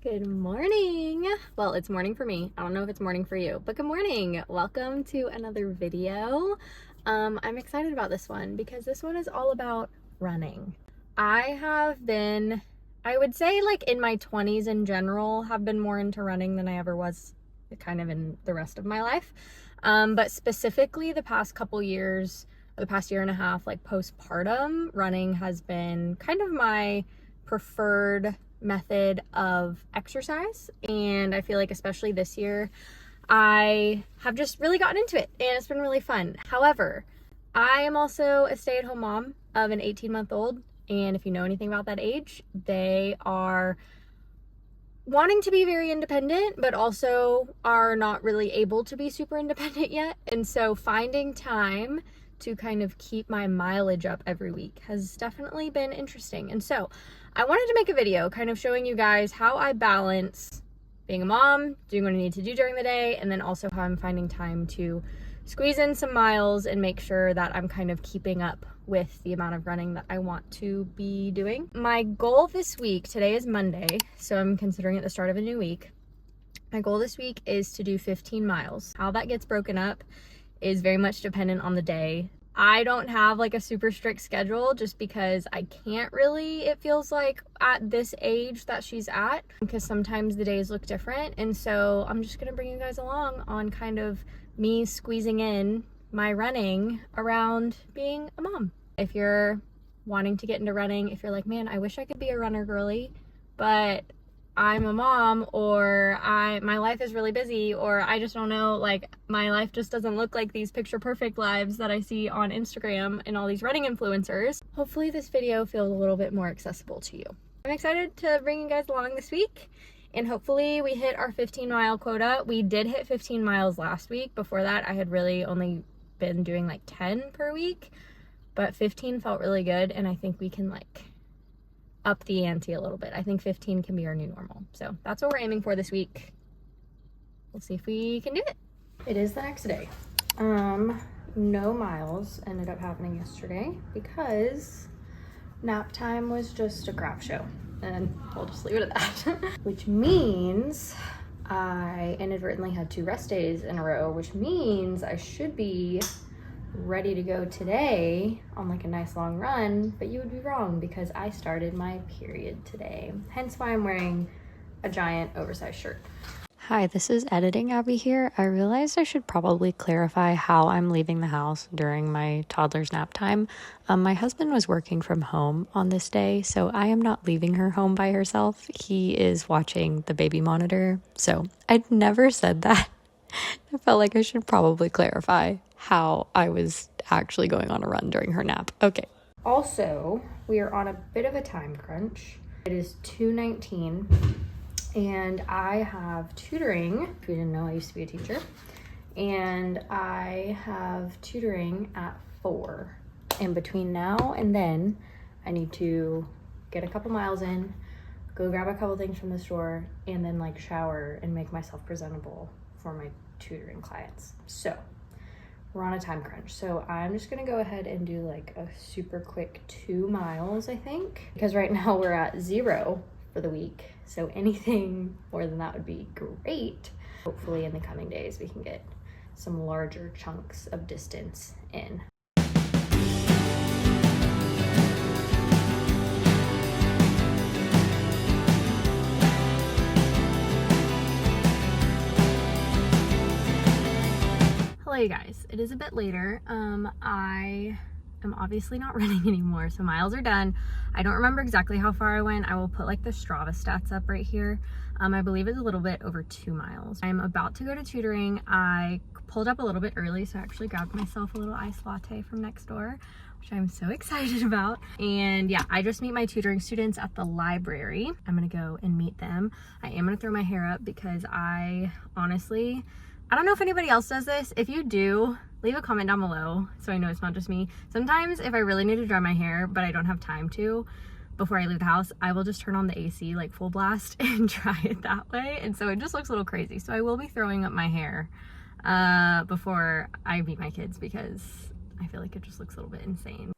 Good morning. Well, it's morning for me. I don't know if it's morning for you, but good morning. Welcome to another video. I'm excited about this one because this one is all about running. I have been, I would say like in my 20s in general, have been more into running than I ever was kind of in the rest of my life. But specifically the past couple years, or the past year and a half, like postpartum, running has been kind of my preferred method of exercise, and I feel like especially this year I have just really gotten into it and it's been really fun. However, I am also a stay-at-home mom of an 18-month-old, and if you know anything about that age, they are wanting to be very independent but also are not really able to be super independent yet, and so finding time to kind of keep my mileage up every week has definitely been interesting. And so I wanted to make a video kind of showing you guys how I balance being a mom, doing what I need to do during the day, and then also how I'm finding time to squeeze in some miles and make sure that I'm kind of keeping up with the amount of running that I want to be doing. My goal this week, today is Monday, so I'm considering it the start of a new week. My goal this week is to do 15 miles. How that gets broken up is very much dependent on the day. I don't have like a super strict schedule just because I can't really, it feels like at this age that she's at, because sometimes the days look different. And so I'm just gonna bring you guys along on kind of me squeezing in my running around being a mom. If you're wanting to get into running, if you're like, man, I wish I could be a runner girly, but I'm a mom, or my life is really busy, or I just don't know, like my life just doesn't look like these picture perfect lives that I see on Instagram and all these running influencers. Hopefully this video feels a little bit more accessible to you. I'm excited to bring you guys along this week, and hopefully we hit our 15-mile quota. We did hit 15 miles last week. Before that I had really only been doing like 10 per week, but 15 felt really good, and I think we can like up the ante a little bit. I think 15 can be our new normal. So that's what we're aiming for this week. We'll see if we can do it. It is the next day. No miles ended up happening yesterday because nap time was just a crap show, and we'll just leave it at that. Which means I inadvertently had 2 rest days in a row, which means I should be ready to go today on like a nice long run, but you would be wrong because I started my period today. Hence why I'm wearing a giant oversized shirt. Hi, this is Editing Abby here. I realized I should probably clarify how I'm leaving the house during my toddler's nap time. My husband was working from home on this day, so I am not leaving her home by herself. He is watching the baby monitor, so I'd never said that. I felt like I should probably clarify how I was actually going on a run during her nap. Okay. Also, we are on a bit of a time crunch. It is 2:19 and I have tutoring. If you didn't know, I used to be a teacher, and I have tutoring at 4. And between now and then, I need to get a couple miles in, go grab a couple things from the store, and then like shower and make myself presentable for my tutoring clients. So we're on a time crunch, so I'm just gonna go ahead and do like a super quick 2 miles, I think, because right now we're at 0 for the week, so anything more than that would be great. Hopefully in the coming days we can get some larger chunks of distance in. Hello you guys, it is a bit later. I am obviously not running anymore, so miles are done. I don't remember exactly how far I went. I will put like the Strava stats up right here. I believe it's a little bit over 2 miles. I'm about to go to tutoring. I pulled up a little bit early, so I actually grabbed myself a little iced latte from next door, which I'm so excited about. And yeah, I just meet my tutoring students at the library. I'm gonna go and meet them. I am gonna throw my hair up because I honestly, I don't know if anybody else does this. If you do, leave a comment down below so I know it's not just me. Sometimes if I really need to dry my hair but I don't have time to before I leave the house, I will just turn on the AC like full blast and dry it that way, and so it just looks a little crazy. So I will be throwing up my hair before I meet my kids because I feel like it just looks a little bit insane.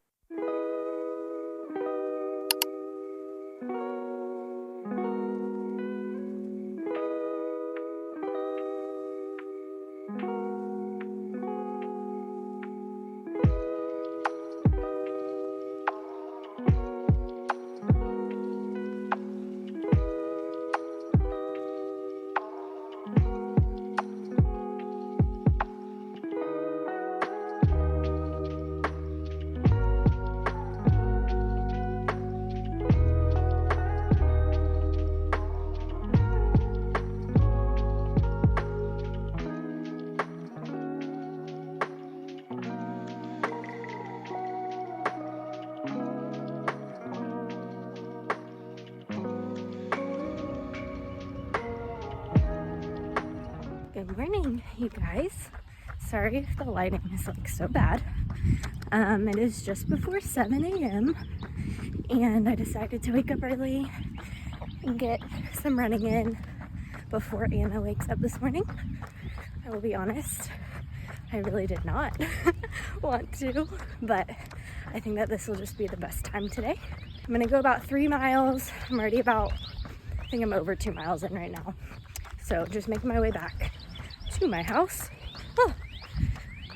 Good morning, you guys. Sorry if the lighting is like so bad. It is just before 7 a.m. and I decided to wake up early and get some running in before Anna wakes up this morning. I will be honest, I really did not want to, but I think that this will just be the best time today. I'm gonna go about 3 miles. I'm already about, I think I'm over 2 miles in right now. So just making my way back to my house. Oh,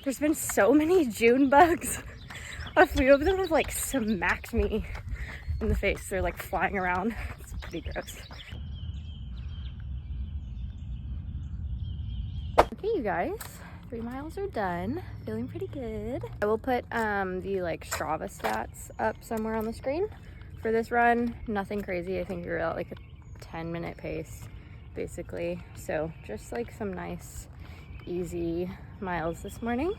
there's been so many June bugs. A few of them have like smacked me in the face. They're like flying around. It's pretty gross. Okay, you guys, 3 miles are done. Feeling pretty good. I will put the like Strava stats up somewhere on the screen for this run. Nothing crazy. I think you're at like a 10-minute pace basically. So just like some nice easy miles this morning.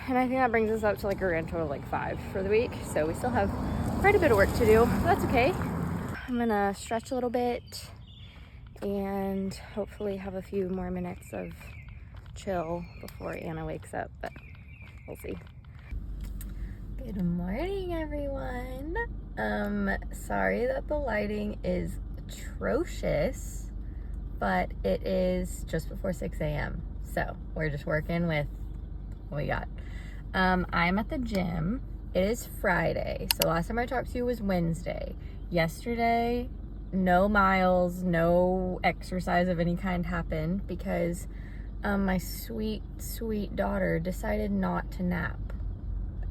And I think that brings us up to like a grand total of like 5 for the week. So we still have quite a bit of work to do. That's okay. I'm gonna stretch a little bit and hopefully have a few more minutes of chill before Anna wakes up, but we'll see. Good morning, everyone. Sorry that the lighting is atrocious, but it is just before 6 a.m. So we're just working with what we got. I'm at the gym. It is Friday. So last time I talked to you was Wednesday. Yesterday, no miles, no exercise of any kind happened because my sweet, sweet daughter decided not to nap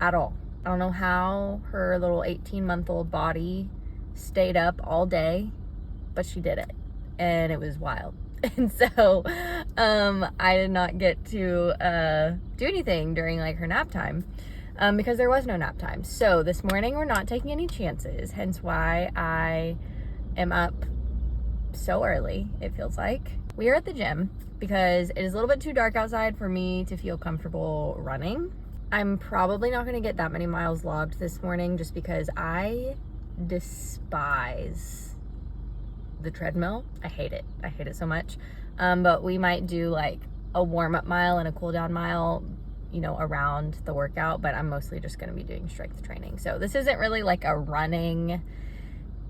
at all. I don't know how her little 18-month-old body stayed up all day, but she did it. And it was wild. And so I did not get to do anything during like her nap time because there was no nap time. So this morning we're not taking any chances, hence why I am up so early, it feels like. We are at the gym because it is a little bit too dark outside for me to feel comfortable running. I'm probably not going to get that many miles logged this morning just because I despise the treadmill. I hate it. I hate it so much. But we might do like a warm-up mile and a cool-down mile, you know, around the workout, but I'm mostly just going to be doing strength training. So this isn't really like a running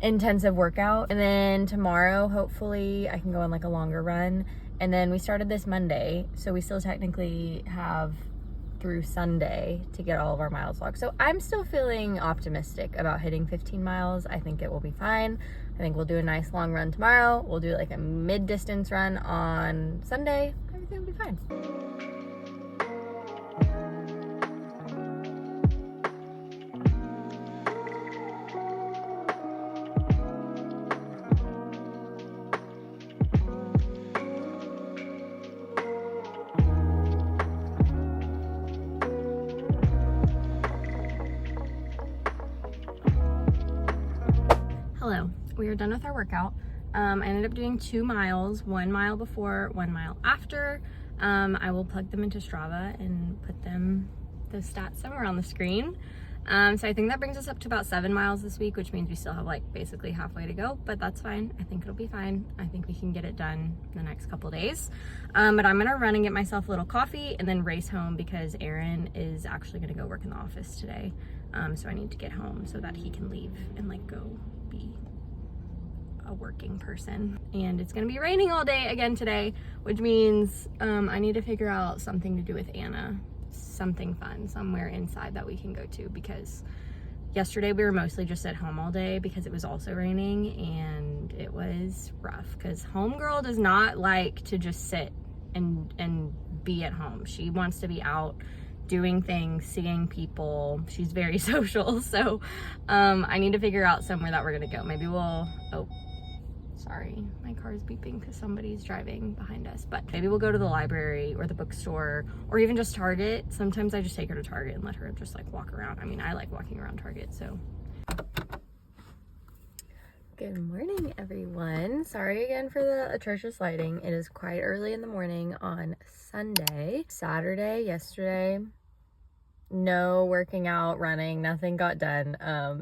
intensive workout. And then tomorrow, hopefully I can go on like a longer run. And then we started this Monday, so we still technically have through Sunday to get all of our miles logged. So I'm still feeling optimistic about hitting 15 miles. I think it will be fine. I think we'll do a nice long run tomorrow. We'll do like a mid-distance run on Sunday. Everything will be fine. Hello, we are done with our workout. I ended up doing 2 miles, 1 mile before, 1 mile after. I will plug them into Strava and put the stats somewhere on the screen. So I think that brings us up to about 7 miles this week, which means we still have like basically halfway to go, but that's fine. I think it'll be fine. I think we can get it done in the next couple days. But I'm gonna run and get myself a little coffee and then race home because Aaron is actually gonna go work in the office today. So I need to get home so that he can leave and like go be a working person. And it's gonna be raining all day again today, which means I need to figure out something to do with Anna, something fun somewhere inside that we can go to, because yesterday we were mostly just at home all day because it was also raining and it was rough because homegirl does not like to just sit and be at home. She wants to be out doing things, seeing people. She's very social. So I need to figure out somewhere that we're gonna go. Maybe we'll, oh, sorry, my car is beeping because somebody's driving behind us, but maybe we'll go to the library or the bookstore or even just Target. Sometimes I just take her to Target and let her just like walk around. I mean, I like walking around Target, so. Good morning, everyone. Sorry again for the atrocious lighting. It is quite early in the morning on Sunday. Saturday, yesterday, no working out, running, nothing got done.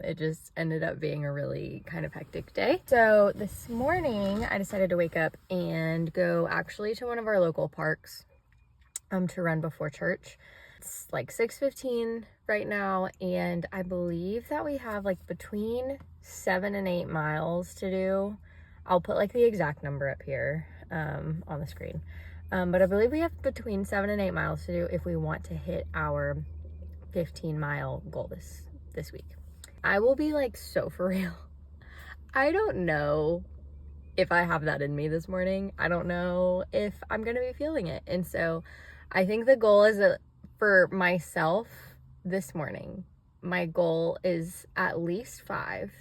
It just ended up being a really kind of hectic day. So this morning I decided to wake up and go actually to one of our local parks. to run before church. It's like 6:15 right now, and I believe that we have like between 7 and 8 miles to do. I'll put like the exact number up here on the screen. But I believe we have between 7 and 8 miles to do if we want to hit our 15-mile goal this week. I will be like so for real. I don't know if I have that in me this morning. I don't know if I'm gonna be feeling it. And so I think the goal is for myself this morning, my goal is at least 5.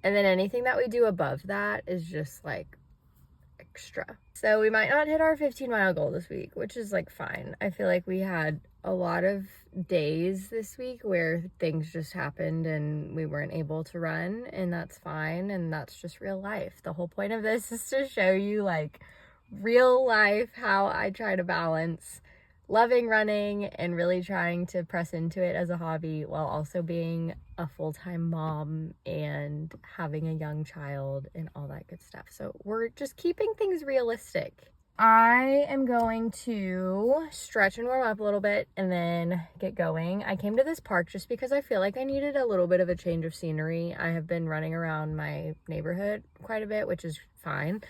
And then anything that we do above that is just like extra. So we might not hit our 15-mile goal this week, which is like fine. I feel like we had a lot of days this week where things just happened and we weren't able to run, and that's fine, and that's just real life. The whole point of this is to show you like real life how I try to balance loving running and really trying to press into it as a hobby while also being a full-time mom and having a young child and all that good stuff. So we're just keeping things realistic. I am going to stretch and warm up a little bit and then get going. I came to this park just because I feel like I needed a little bit of a change of scenery. I have been running around my neighborhood quite a bit, which is fine.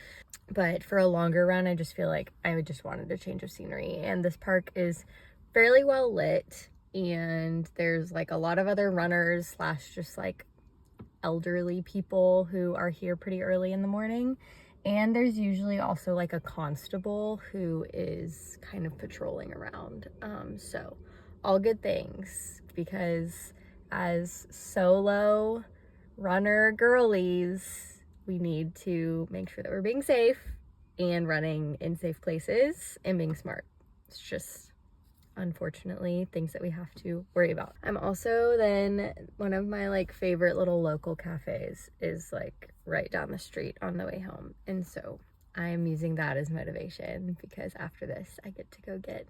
But for a longer run, I just feel like I just wanted a change of scenery. And this park is fairly well lit, and there's like a lot of other runners slash just like elderly people who are here pretty early in the morning. And there's usually also like a constable who is kind of patrolling around. So all good things, because as solo runner girlies, we need to make sure that we're being safe and running in safe places and being smart. It's just, unfortunately, things that we have to worry about. I'm also then, one of my like favorite little local cafes is like right down the street on the way home. And so I'm using that as motivation, because after this I get to go get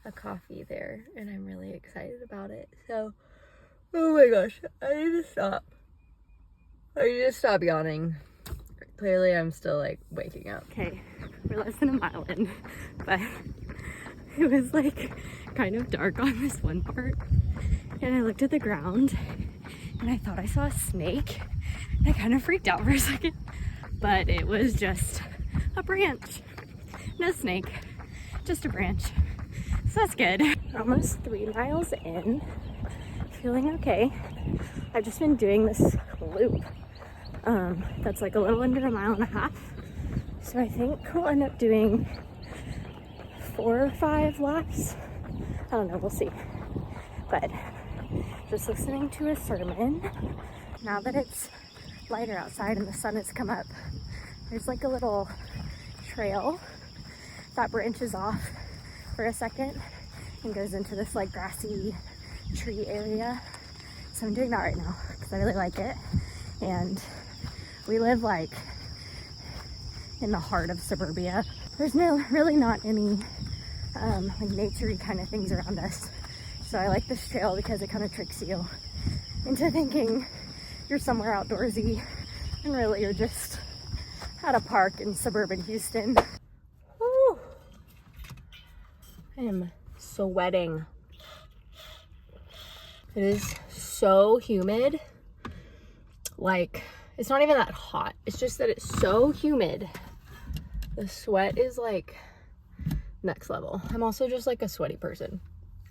a coffee there and I'm really excited about it. So, oh my gosh, I need to stop yawning. Clearly I'm still like waking up. Okay, we're less than a mile in, but it was like kind of dark on this one part, and I looked at the ground and I thought I saw a snake, and I kind of freaked out for a second, but it was just a branch. No snake, just a branch. So that's good. Almost 3 miles in, feeling okay. I've just been doing this loop that's like a little under 1.5 miles. So I think we'll end up doing 4 or 5 laps. I don't know, we'll see. But just listening to a sermon. Now that it's lighter outside and the sun has come up, there's like a little trail that branches off for a second and goes into this like grassy tree area. So I'm doing that right now because I really like it. And we live like in the heart of suburbia. There's really not any like nature-y kind of things around us. So I like this trail because it kind of tricks you into thinking you're somewhere outdoorsy, and really you're just at a park in suburban Houston. Woo. I am sweating. It is so humid. Like, it's not even that hot. It's just that it's so humid. The sweat is like next level. I'm also just like a sweaty person,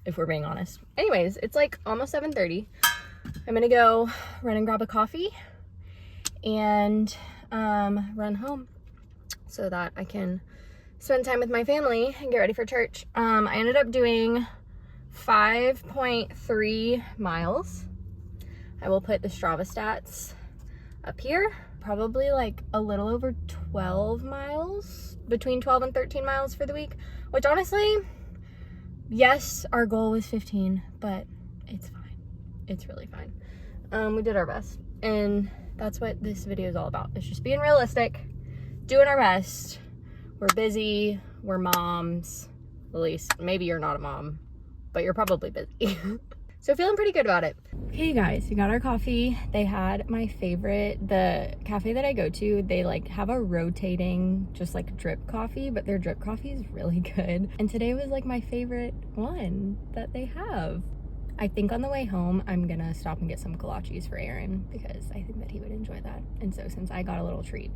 if we're being honest. Anyways, it's like almost 7:30. I'm gonna go run and grab a coffee and run home so that I can spend time with my family and get ready for church. I ended up doing 5.3 miles. I will put the Strava stats up here. Probably like a little over 12 miles, between 12 and 13 miles for the week, which honestly, yes, our goal was 15, but it's fine. It's really fine. We did our best, and that's what this video is all about. It's just being realistic, doing our best. We're busy, we're moms. At least maybe you're not a mom, but you're probably busy. So feeling pretty good about it. Okay guys, we got our coffee. They had my favorite, the cafe that I go to, they like have a rotating just like drip coffee, but their drip coffee is really good. And today was like my favorite one that they have. I think on the way home, I'm gonna stop and get some kolaches for Aaron because I think that he would enjoy that. And so since I got a little treat,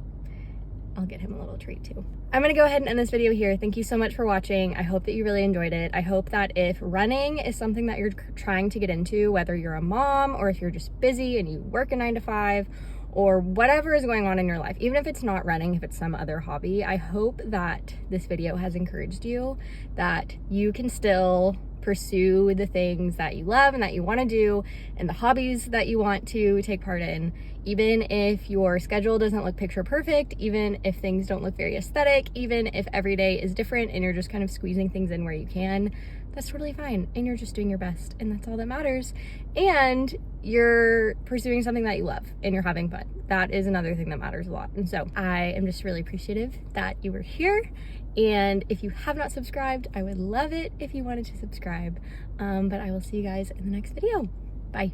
I'll get him a little treat too. I'm gonna go ahead and end this video here. Thank you so much for watching. I hope that you really enjoyed it. I hope that if running is something that you're trying to get into, whether you're a mom or if you're just busy and you work a 9 to 5 or whatever is going on in your life, even if it's not running, if it's some other hobby, I hope that this video has encouraged you, that you can still pursue the things that you love and that you want to do and the hobbies that you want to take part in, even if your schedule doesn't look picture perfect, even if things don't look very aesthetic, even if every day is different and you're just kind of squeezing things in where you can. That's totally fine, and you're just doing your best, and that's all that matters. And you're pursuing something that you love and you're having fun. That is another thing that matters a lot. And so I am just really appreciative that you were here. And if you have not subscribed, I would love it if you wanted to subscribe. But I will see you guys in the next video. Bye.